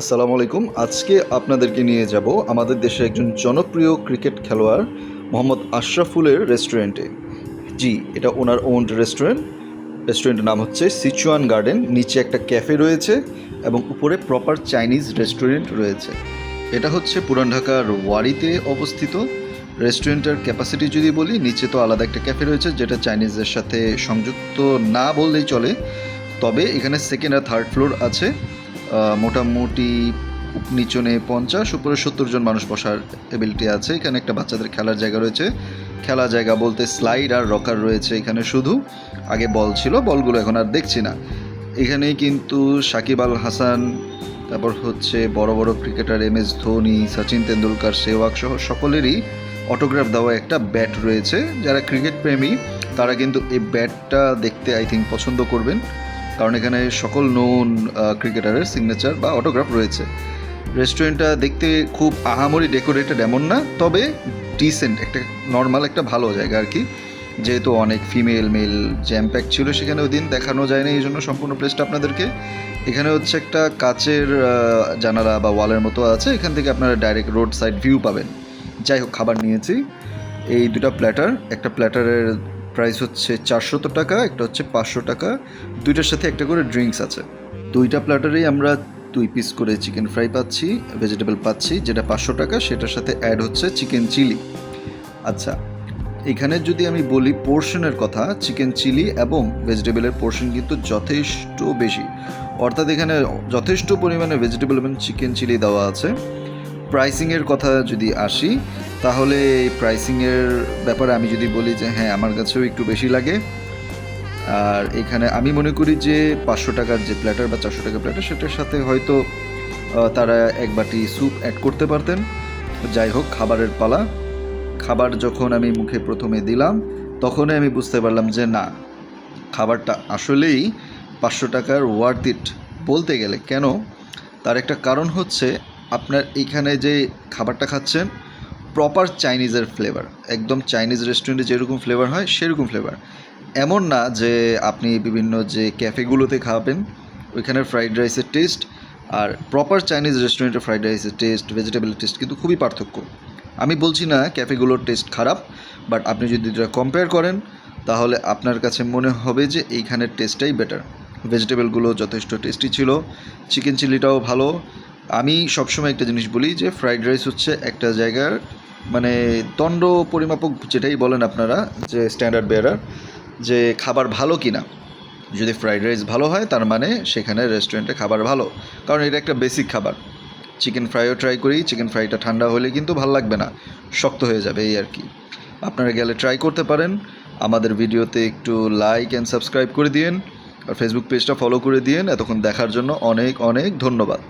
আসসালামু আলাইকুম। আজকে আপনাদেরকে নিয়ে যাব আমাদের দেশের একজন জনপ্রিয় ক্রিকেট খেলোয়াড় মোহাম্মদ আশরাফুলের রেস্টুরেন্টে। জি, এটা ওনার ওন্ড রেস্টুরেন্ট। রেস্টুরেন্টের নাম হচ্ছে সিচুয়ান গার্ডেন। নিচে একটা ক্যাফে রয়েছে এবং উপরে প্রপার চাইনিজ রেস্টুরেন্ট রয়েছে। এটা হচ্ছে পুরান ঢাকার ওয়ারিতে অবস্থিত। রেস্টুরেন্টের ক্যাপাসিটি যদি বলি, নিচে তো আলাদা একটা ক্যাফে রয়েছে যেটা চাইনিজদের সাথে সংযুক্ত না বললেই চলে। তবে এখানে সেকেন্ড আর থার্ড ফ্লোর আছে। মোটামুটি নিচনে 50 উপরে 70 জন মানুষ বসার এবিলিটি আছে। এখানে একটা বাচ্চাদের খেলার জায়গা রয়েছে। খেলার জায়গা বলতে স্লাইড আর রকার রয়েছে এখানে শুধু। আগে বল ছিল, বলগুলো এখন আর দেখছি না। এখানেই কিন্তু সাকিব আল হাসান, তারপর হচ্ছে বড় বড় ক্রিকেটার MS ধোনি, সচিন তেন্ডুলকার, সেহওয়াগ সহ সকলেরই অটোগ্রাফ দেওয়া একটা ব্যাট রয়েছে। যারা ক্রিকেট প্রেমী তারা কিন্তু এই ব্যাটটা দেখতে আই থিঙ্ক পছন্দ করবেন, কারণ এখানে সকল নোন ক্রিকেটারের সিগনেচার বা অটোগ্রাফ রয়েছে। রেস্টুরেন্টটা দেখতে খুব আহামরি ডেকোরেটেড এমন না, তবে ডিসেন্ট একটা নর্মাল একটা ভালো জায়গা আর কি। যেহেতু অনেক ফিমেল মেল জ্যাম প্যাক ছিল সেখানে, ওই দিন দেখানো যায় না, এই জন্য সম্পূর্ণ প্লেসটা আপনাদেরকে। এখানে হচ্ছে একটা কাচের জানালা বা ওয়ালের মতো আছে, এখান থেকে আপনারা ডাইরেক্ট রোড সাইড ভিউ পাবেন। যাই হোক, খাবার নিয়েছি এই দুটো প্ল্যাটার। একটা প্ল্যাটারের প্রাইস হচ্ছে 400 টাকা, একটা হচ্ছে 500 টাকা। দুইটার সাথে একটা করে ড্রিঙ্কস আছে। দুইটা প্ল্যাটারেই আমরা 2 পিস করে চিকেন ফ্রাই পাচ্ছি, ভেজিটেবল পাচ্ছি, যেটা 500 টাকা। সেটার সাথে অ্যাড হচ্ছে চিকেন চিলি। আচ্ছা, এখানে যদি আমি বলি পোর্শনের কথা, চিকেন চিলি এবং ভেজিটেবলের পোর্শন কিন্তু যথেষ্ট বেশি। অর্থাৎ এখানে যথেষ্ট পরিমাণে ভেজিটেবল এবং চিকেন চিলি দেওয়া আছে। প্রাইসিংয়ের কথা যদি আসি, তাহলে এই প্রাইসিংয়ের ব্যাপারে আমি যদি বলি যে হ্যাঁ, আমার কাছেও একটু বেশি লাগে। আর এখানে আমি মনে করি যে 500 টাকার যে প্ল্যাটার বা 400 টাকার প্ল্যাটার, সেটার সাথে হয়তো তারা এক বাটি স্যুপ অ্যাড করতে পারতেন। যাই হোক, খাবারের পালা। খাবার যখন আমি মুখে প্রথমে দিলাম, তখনই আমি বুঝতে পারলাম যে না, খাবারটা আসলেই 500 টাকার ওয়ার্থ ইট বলতে গেলে। কেন? তার একটা কারণ হচ্ছে, আপনার এইখানে যে খাবারটা খাচ্ছেন প্রপার চাইনিজের ফ্লেভার, একদম চাইনিজ রেস্টুরেন্টে যেরকম ফ্লেভার হয় সেরকম ফ্লেভার। এমন না যে আপনি বিভিন্ন যে ক্যাফেগুলোতে খাবেন ওইখানের ফ্রাইড রাইসের টেস্ট আর প্রপার চাইনিজ রেস্টুরেন্টের ফ্রাইড রাইসের টেস্ট, ভেজিটেবলের টেস্ট কিন্তু খুবই পার্থক্য। আমি বলছি না ক্যাফেগুলোর টেস্ট খারাপ, বাট আপনি যদি এটা কম্পেয়ার করেন তাহলে আপনার কাছে মনে হবে যে এইখানের টেস্টটাই বেটার। ভেজিটেবলগুলো যথেষ্ট টেস্টি ছিল, চিকেন চিলিটাও ভালো। আমি সবসময় একটা জিনিস বলি যে ফ্রাইড রাইস হচ্ছে একটা জায়গার মানে দণ্ড পরিমাপক, যেটাই বলেন আপনারা, যে স্ট্যান্ডার্ড বেয়ারার, যে খাবার ভালো কি না। যদি ফ্রাইড রাইস ভালো হয় তার মানে সেখানে রেস্টুরেন্টে খাবার ভালো, কারণ এটা একটা বেসিক খাবার। চিকেন ফ্রাইও ট্রাই করি, চিকেন ফ্রাইটা ঠান্ডা হলে কিন্তু ভালো লাগবে না, শক্ত হয়ে যাবে, এই আর কি। আপনারা গেলে ট্রাই করতে পারেন। আমাদের ভিডিওতে একটু লাইক অ্যান্ড সাবস্ক্রাইব করে দিন, আর ফেসবুক পেজটা ফলো করে দিন। এতক্ষণ দেখার জন্য অনেক অনেক ধন্যবাদ।